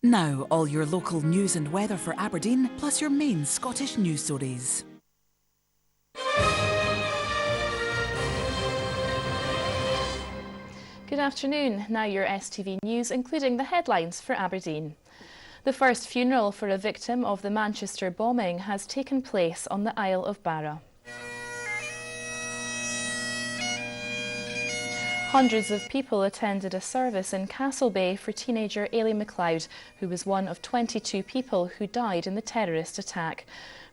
Now, all your local news and weather for Aberdeen, plus your main Scottish news stories. Good afternoon. Now your STV news, including the headlines for Aberdeen. The first funeral for a victim of the Manchester bombing has taken place on the Isle of Barra. Hundreds of people attended a service in Castlebay for teenager Ailey MacLeod, who was one of 22 people who died in the terrorist attack.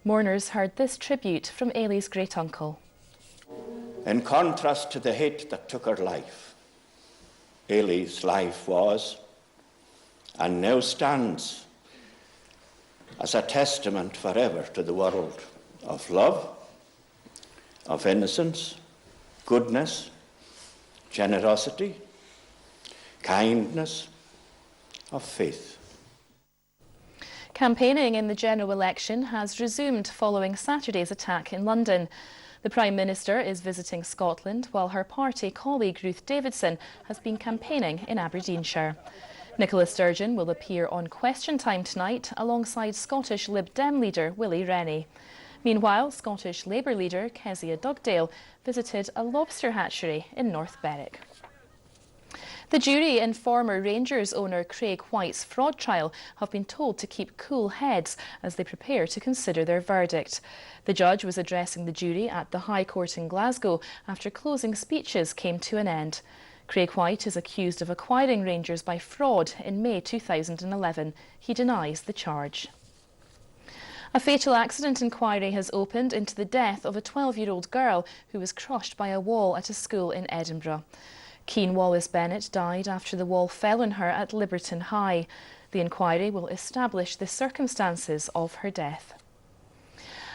Mourners heard this tribute from Ailey's great-uncle. In contrast to the hate that took her life, Ailey's life was, and now stands, as a testament forever to the world of love, of innocence, goodness, generosity, kindness, of faith. Campaigning in the general election has resumed following Saturday's attack in London. The Prime Minister is visiting Scotland while her party colleague Ruth Davidson has been campaigning in Aberdeenshire. Nicola Sturgeon will appear on Question Time tonight alongside Scottish Lib Dem leader Willie Rennie. Meanwhile, Scottish Labour leader Kezia Dugdale visited a lobster hatchery in North Berwick. The jury in former Rangers owner Craig White's fraud trial have been told to keep cool heads as they prepare to consider their verdict. The judge was addressing the jury at the High Court in Glasgow after closing speeches came to an end. Craig White is accused of acquiring Rangers by fraud in May 2011. He denies the charge. A fatal accident inquiry has opened into the death of a 12-year-old girl who was crushed by a wall at a school in Edinburgh. Keen Wallace-Bennett died after the wall fell on her at Liberton High. The inquiry will establish the circumstances of her death.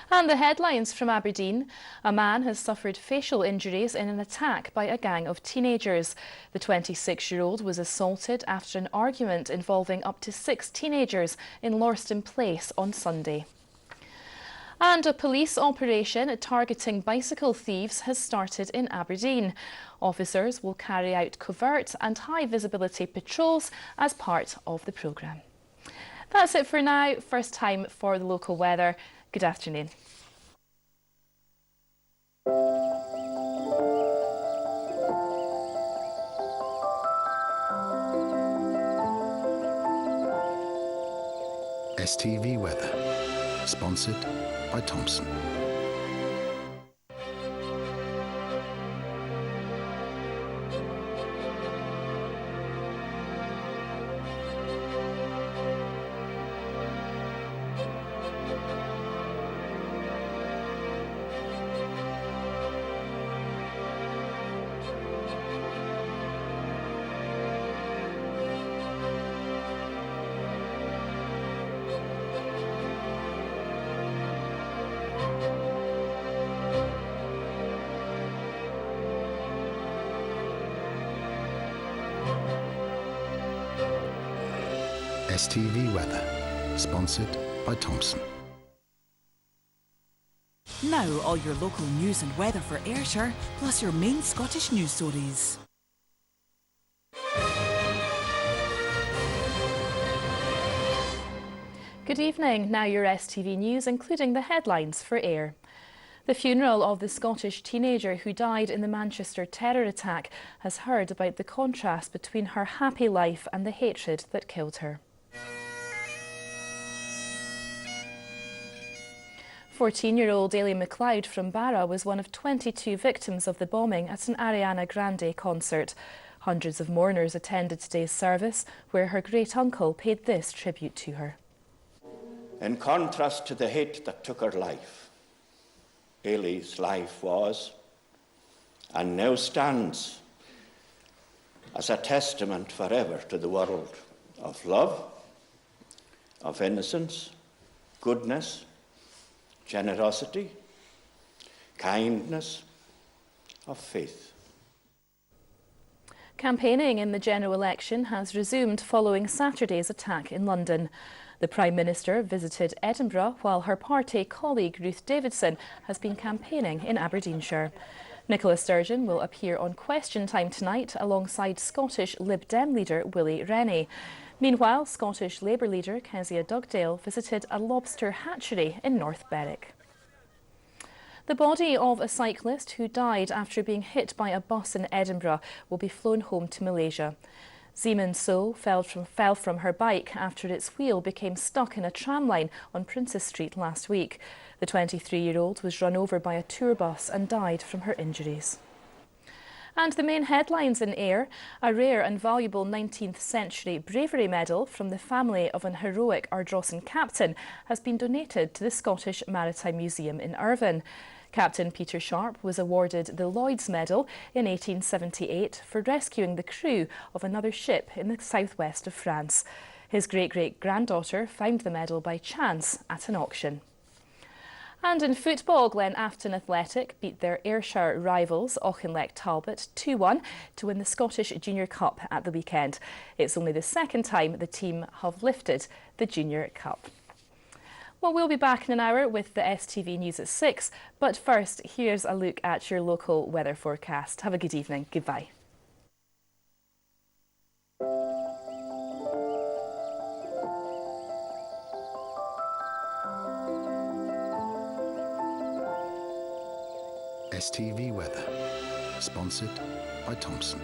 And the headlines from Aberdeen. A man has suffered facial injuries in an attack by a gang of teenagers. The 26-year-old was assaulted after an argument involving up to 6 teenagers in Lorston Place on Sunday. And a police operation targeting bicycle thieves has started in Aberdeen. Officers will carry out covert and high visibility patrols as part of the programme. That's it for now. First time for the local weather. Good afternoon. STV Weather, sponsored by Thompson. STV Weather, sponsored by Thompson. Now, all your local news and weather for Ayrshire, plus your main Scottish news stories. Good evening. Now your STV news, including the headlines for Ayr. The funeral of the Scottish teenager who died in the Manchester terror attack has heard about the contrast between her happy life and the hatred that killed her. 14-year-old Ailey MacLeod from Barra was one of 22 victims of the bombing at an Ariana Grande concert. Hundreds of mourners attended today's service, where her great-uncle paid this tribute to her. In contrast to the hate that took her life, Ailey's life was, and now stands, as a testament forever to the world of love, of innocence, goodness, generosity, kindness, of faith. Campaigning in the general election has resumed following Saturday's attack in London. The Prime Minister visited Edinburgh while her party colleague Ruth Davidson has been campaigning in Aberdeenshire. Nicola Sturgeon will appear on Question Time tonight alongside Scottish Lib Dem leader Willie Rennie. Meanwhile, Scottish Labour leader Kezia Dugdale visited a lobster hatchery in North Berwick. The body of a cyclist who died after being hit by a bus in Edinburgh will be flown home to Malaysia. Zeeman So fell from her bike after its wheel became stuck in a tramline on Princess Street last week. The 23-year-old was run over by a tour bus and died from her injuries. And the main headlines in Ayr: a rare and valuable 19th century bravery medal from the family of an heroic Ardrossan captain has been donated to the Scottish Maritime Museum in Irvine. Captain Peter Sharp was awarded the Lloyd's Medal in 1878 for rescuing the crew of another ship in the southwest of France. His great-great-granddaughter found the medal by chance at an auction. And in football, Glen Afton Athletic beat their Ayrshire rivals Auchinleck Talbot 2-1 to win the Scottish Junior Cup at the weekend. It's only the second time the team have lifted the Junior Cup. Well, we'll be back in an hour with the STV News at 6, but first, here's a look at your local weather forecast. Have a good evening. Goodbye. STV Weather, sponsored by Thompson.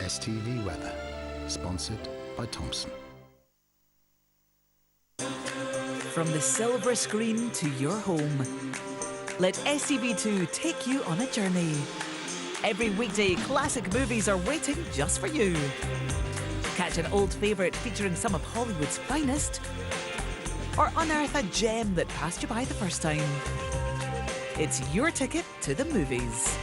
STV Weather, sponsored by Thompson. From the silver screen to your home, let STV2 take you on a journey. Every weekday, classic movies are waiting just for you. Catch an old favourite featuring some of Hollywood's finest, or unearth a gem that passed you by the first time. It's your ticket to the movies.